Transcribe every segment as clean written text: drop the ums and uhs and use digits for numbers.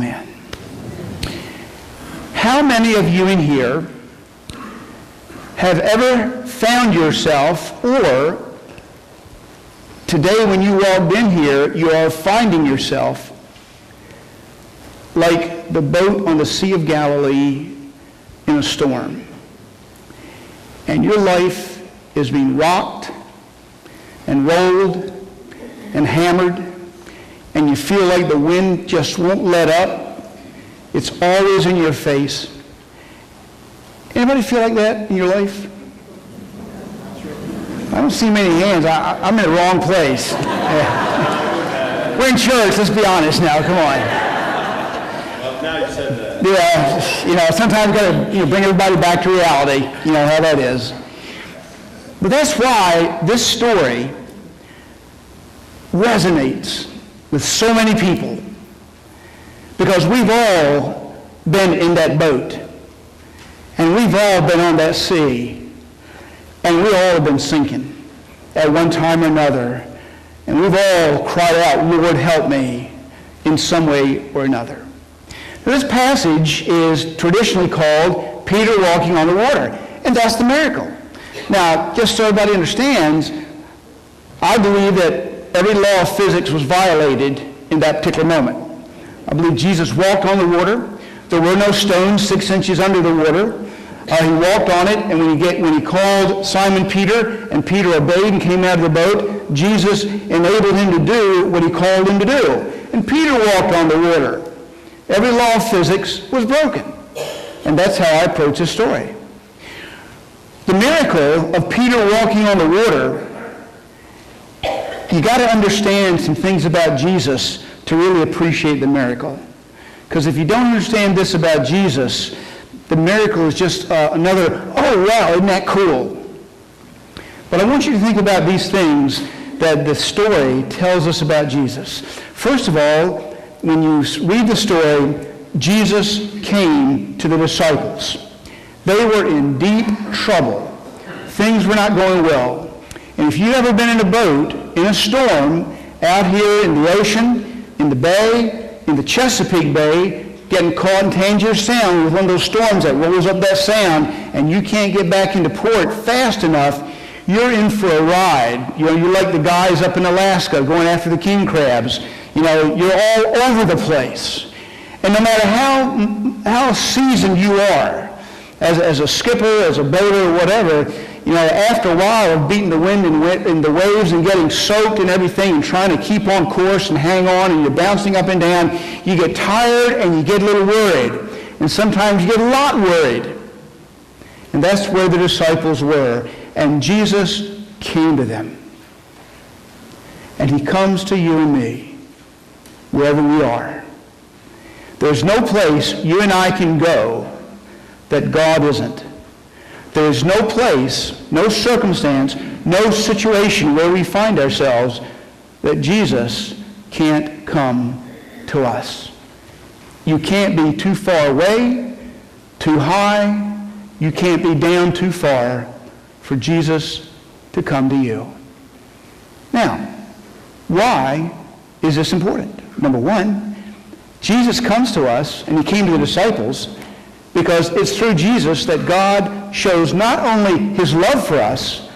Amen. How many of you in here have ever found yourself, or today when you walked in here, you are finding yourself like the boat on the Sea of Galilee in a storm, and your life is being rocked and rolled and hammered, and you feel like the wind just won't let up. It's always in your face. Anybody feel like that in your life? I don't see many hands. I'm in the wrong place. We're in church, let's be honest now, come on. Well, now you said that. Yeah, sometimes you got to bring everybody back to reality, how that is. But that's why this story resonates with so many people, because we've all been in that boat, and we've all been on that sea, and we all have been sinking at one time or another, and we've all cried out, Lord, help me, in some way or another. This passage is traditionally called Peter walking on the water, and that's the miracle. Now, just so everybody understands, I believe that every law of physics was violated in that particular moment. I believe Jesus walked on the water. There were no stones 6 inches under the water. He walked on it, and when he called Simon Peter, and Peter obeyed and came out of the boat, Jesus enabled him to do what he called him to do. And Peter walked on the water. Every law of physics was broken. And that's how I approach this story. The miracle of Peter walking on the water, you got to understand some things about Jesus to really appreciate the miracle. Because if you don't understand this about Jesus, the miracle is just another, oh wow, isn't that cool? But I want you to think about these things that the story tells us about Jesus. First of all, when you read the story, Jesus came to the disciples. They were in deep trouble. Things were not going well. And if you've ever been in a boat, in a storm, out here in the ocean, in the bay, in the Chesapeake Bay, getting caught in Tangier Sound with one of those storms that rolls up that sound, and you can't get back into port fast enough, you're in for a ride. You're like the guys up in Alaska going after the king crabs. You're all over the place. And no matter how seasoned you are, as a skipper, as a boater, or whatever, after a while of beating the wind and the waves and getting soaked and everything and trying to keep on course and hang on, and you're bouncing up and down, you get tired and you get a little worried. And sometimes you get a lot worried. And that's where the disciples were. And Jesus came to them. And he comes to you and me, wherever we are. There's no place you and I can go that God isn't. There is no place, no circumstance, no situation where we find ourselves that Jesus can't come to us. You can't be too far away, too high. You can't be down too far for Jesus to come to you. Now, why is this important? Number one, Jesus comes to us, and he came to the disciples, because it's through Jesus that God shows not only his love for us,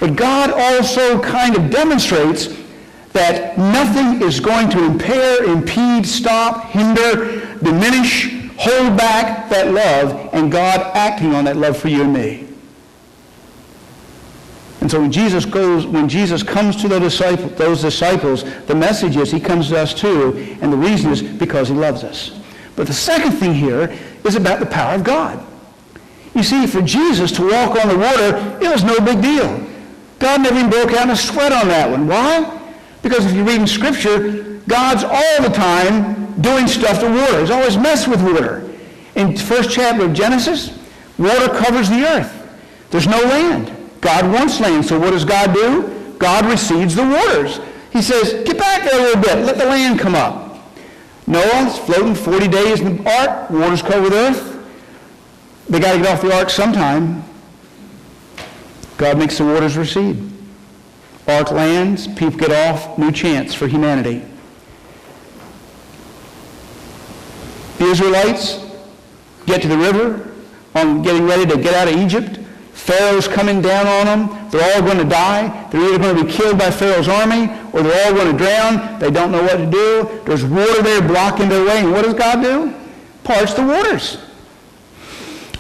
but God also kind of demonstrates that nothing is going to impair, impede, stop, hinder, diminish, hold back that love, and God acting on that love for you and me. And so when Jesus comes to those disciples, the message is he comes to us too, and the reason is because he loves us. But the second thing here is about the power of God. You see, for Jesus to walk on the water, it was no big deal. God never even broke out in a sweat on that one. Why? Because if you read in Scripture, God's all the time doing stuff to water. He's always messed with water. In the first chapter of Genesis, water covers the earth. There's no land. God wants land, so what does God do? God recedes the waters. He says, get back there a little bit, let the land come up. Noah's floating 40 days in the ark, waters cover the earth. They got to get off the ark sometime. God makes the waters recede. Ark lands, people get off, new chance for humanity. Israelites get to the river, getting ready to get out of Egypt. Pharaoh's coming down on them. They're all going to die. They're either going to be killed by Pharaoh's army or they're all going to drown. They don't know what to do. There's water there blocking their way. And what does God do? Parts the waters.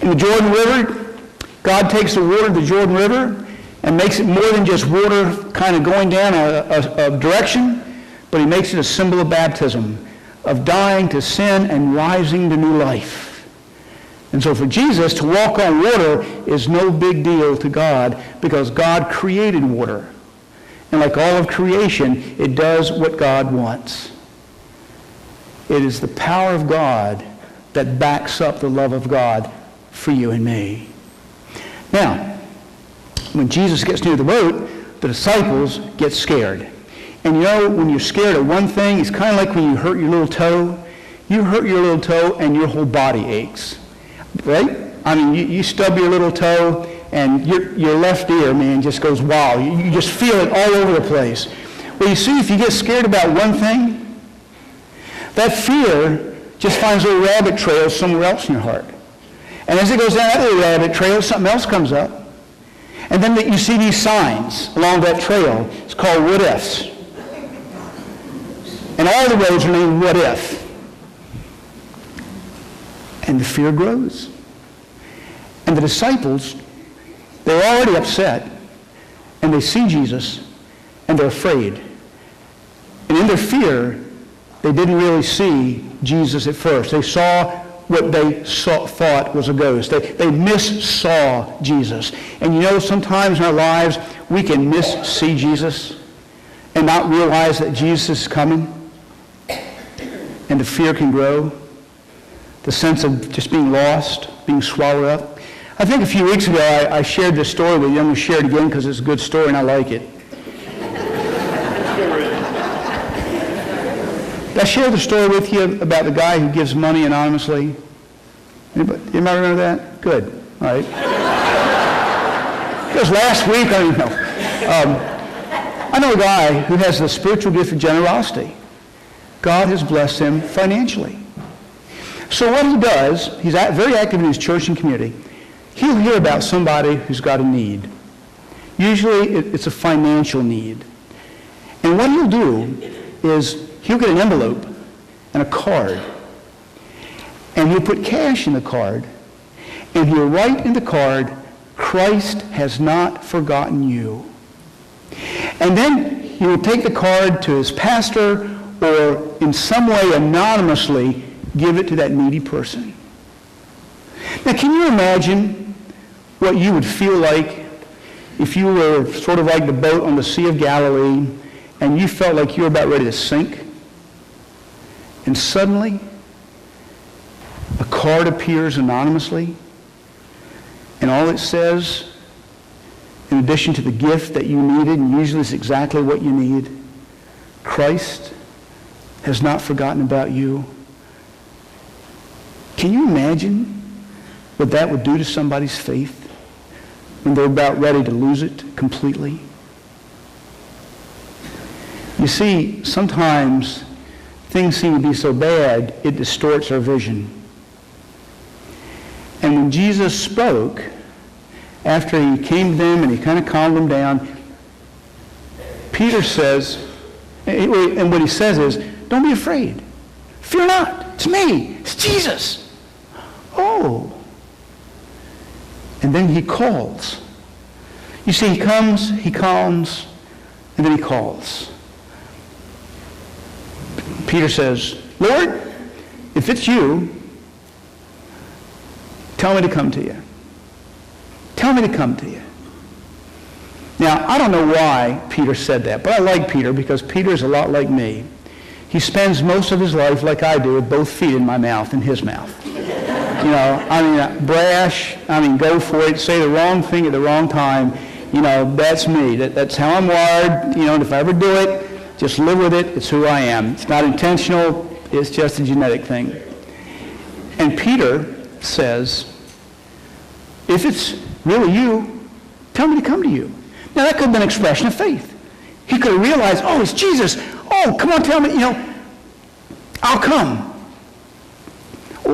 In the Jordan River, God takes the water of the Jordan River and makes it more than just water kind of going down a direction, but he makes it a symbol of baptism, of dying to sin and rising to new life. And so for Jesus to walk on water is no big deal to God because God created water. And like all of creation, it does what God wants. It is the power of God that backs up the love of God for you and me. Now, when Jesus gets near the boat, the disciples get scared. And you know, when you're scared of one thing, it's kind of like when you hurt your little toe. You hurt your little toe and your whole body aches. Right? I mean, you stub your little toe and your left ear, man, just goes wow. You just feel it all over the place. Well, you see, if you get scared about one thing, that fear just finds little rabbit trails somewhere else in your heart. And as it goes down that little rabbit trail, something else comes up. And then you see these signs along that trail. It's called what ifs. And all the roads are named what if. And the fear grows. And the disciples, they're already upset. And they see Jesus, and they're afraid. And in their fear, they didn't really see Jesus at first. They saw what they thought was a ghost. They missaw Jesus. And you know, sometimes in our lives, we can miss-see Jesus and not realize that Jesus is coming. And the fear can grow. The sense of just being lost, being swallowed up. I think a few weeks ago I shared this story with you. I'm going to share it again because it's a good story and I like it. Did I share the story with you about the guy who gives money anonymously? Anybody remember that? Good. All right. Because last week, I know a guy who has the spiritual gift of generosity. God has blessed him financially. So what he does, he's very active in his church and community. He'll hear about somebody who's got a need. Usually it's a financial need. And what he'll do is he'll get an envelope and a card. And he'll put cash in the card. And he'll write in the card, Christ has not forgotten you. And then he will take the card to his pastor or in some way anonymously give it to that needy person. Now, can you imagine what you would feel like if you were sort of like the boat on the Sea of Galilee and you felt like you were about ready to sink? And suddenly, a card appears anonymously, and all it says, in addition to the gift that you needed, and usually it's exactly what you need, Christ has not forgotten about you. Can you imagine what that would do to somebody's faith when they're about ready to lose it completely? You see, sometimes things seem to be so bad, it distorts our vision. And when Jesus spoke, after he came to them and he kind of calmed them down, Peter says, and what he says is, don't be afraid. Fear not. It's me. It's Jesus. Oh. And then he calls. You see, he comes, he calms, and then he calls. Peter says, Lord, if it's you, tell me to come to you. Tell me to come to you. Now, I don't know why Peter said that, but I like Peter because Peter's a lot like me. He spends most of his life, like I do, with both feet in my mouth and his mouth. You know, I mean, brash, go for it, say the wrong thing at the wrong time. You know, that's me. That's how I'm wired. You know, and if I ever do it, just live with it. It's who I am. It's not intentional. It's just a genetic thing. And Peter says, if it's really you, tell me to come to you. Now, that could have been an expression of faith. He could have realized, oh, it's Jesus. Oh, come on, tell me, I'll come.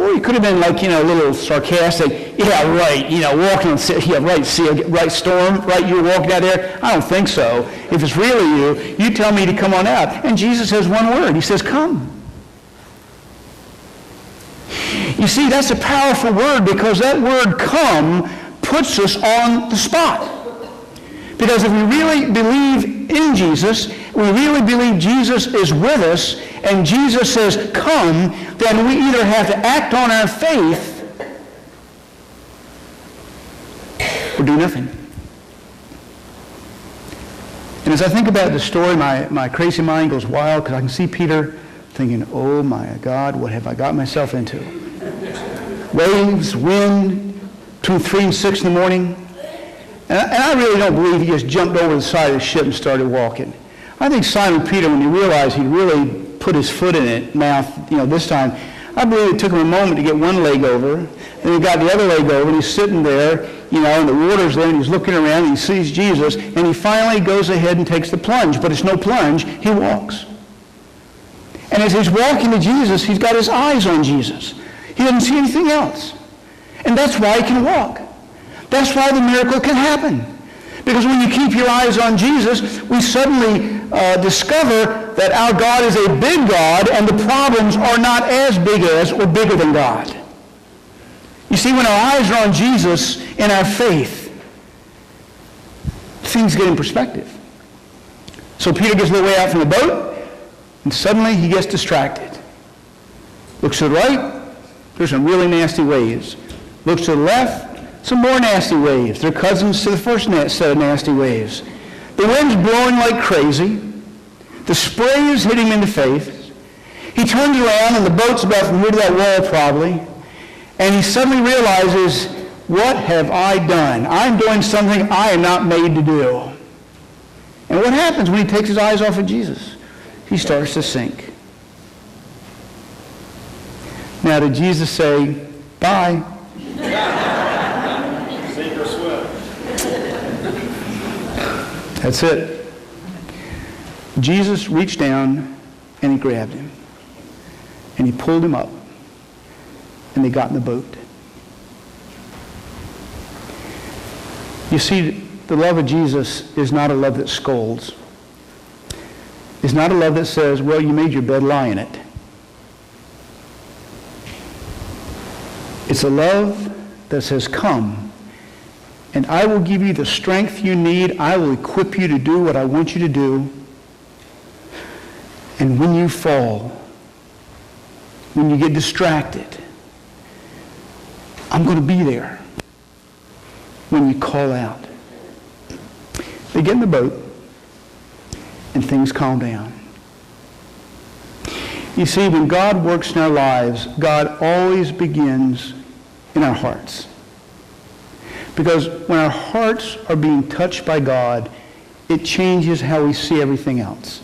Or he could have been like, a little sarcastic. Yeah, right, walking on, yeah, right, see, right, storm, right, you're walking out there. I don't think so. If it's really you tell me to come on out. And Jesus says one word. He says, come. You see, that's a powerful word because that word come puts us on the spot. Because if we really believe in Jesus, we really believe Jesus is with us, and Jesus says, come, then we either have to act on our faith or do nothing. And as I think about the story, my crazy mind goes wild because I can see Peter thinking, oh my God, what have I got myself into? Waves, wind, between 3 and 6 in the morning. And I really don't believe he just jumped over the side of the ship and started walking. I think Simon Peter, when he realized he really put his foot in it, mouth, this time, I believe it took him a moment to get one leg over. Then he got the other leg over, and he's sitting there, and the water's there, and he's looking around, and he sees Jesus, and he finally goes ahead and takes the plunge. But it's no plunge, he walks. And as he's walking to Jesus, he's got his eyes on Jesus. He doesn't see anything else. And that's why he can walk. That's why the miracle can happen. Because when you keep your eyes on Jesus, we suddenly discover that our God is a big God and the problems are not as big as or bigger than God. You see, when our eyes are on Jesus in our faith, things get in perspective. So Peter gets a little way out from the boat, and suddenly he gets distracted. Looks to the right, there's some really nasty waves. Looks to the left, some more nasty waves. They're cousins to the first set of nasty waves. The wind's blowing like crazy. The spray is hitting him in the face. He turns around, and the boat's about from here to that wall probably, and he suddenly realizes, what have I done? I'm doing something I am not made to do. And what happens when he takes his eyes off of Jesus? He starts to sink. Now, did Jesus say, bye? Sink or swim. That's it. Jesus reached down and he grabbed him. And he pulled him up. And they got in the boat. You see, the love of Jesus is not a love that scolds. It's not a love that says, well, you made your bed, lie in it. It's a love that says, come, and I will give you the strength you need. I will equip you to do what I want you to do. And when you fall, when you get distracted, I'm going to be there when you call out. They get in the boat, and things calm down. You see, when God works in our lives, God always begins in our hearts. Because when our hearts are being touched by God, it changes how we see everything else.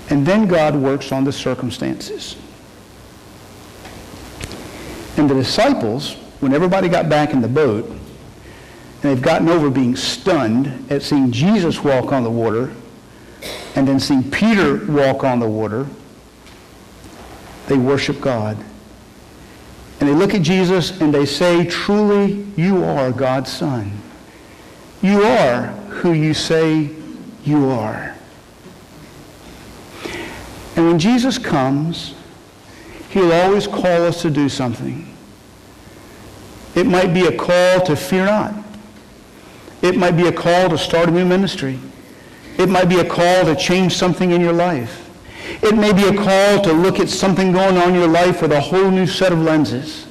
And then God works on the circumstances. And the disciples, when everybody got back in the boat, and they've gotten over being stunned at seeing Jesus walk on the water, and then seeing Peter walk on the water, they worship God. And they look at Jesus and they say, truly, you are God's Son. You are who you say you are. And when Jesus comes, he'll always call us to do something. It might be a call to fear not. It might be a call to start a new ministry. It might be a call to change something in your life. It may be a call to look at something going on in your life with a whole new set of lenses.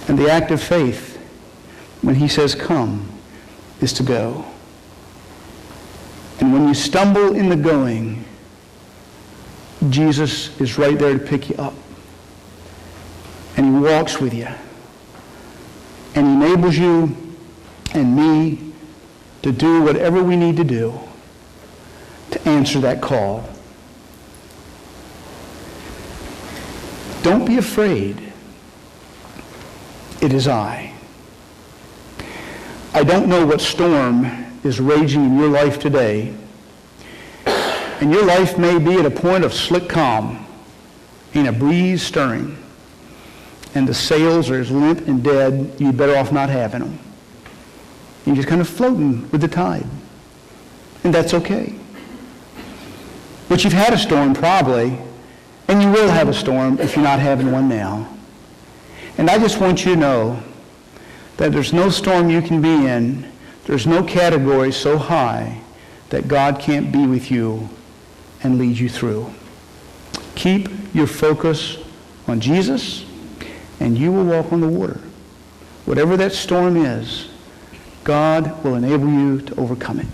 And the act of faith, when he says come, is to go. And when you stumble in the going, Jesus is right there to pick you up. And he walks with you. And he enables you and me to do whatever we need to do to answer that call. Don't be afraid. It is I. I don't know what storm is raging in your life today. And your life may be at a point of slick calm. ain't a breeze stirring, and the sails are as limp and dead, you're better off not having them. You're just kind of floating with the tide. And that's okay. But you've had a storm probably, and you will have a storm if you're not having one now. And I just want you to know that there's no storm you can be in, there's no category so high that God can't be with you and lead you through. Keep your focus on Jesus, and you will walk on the water. Whatever that storm is, God will enable you to overcome it.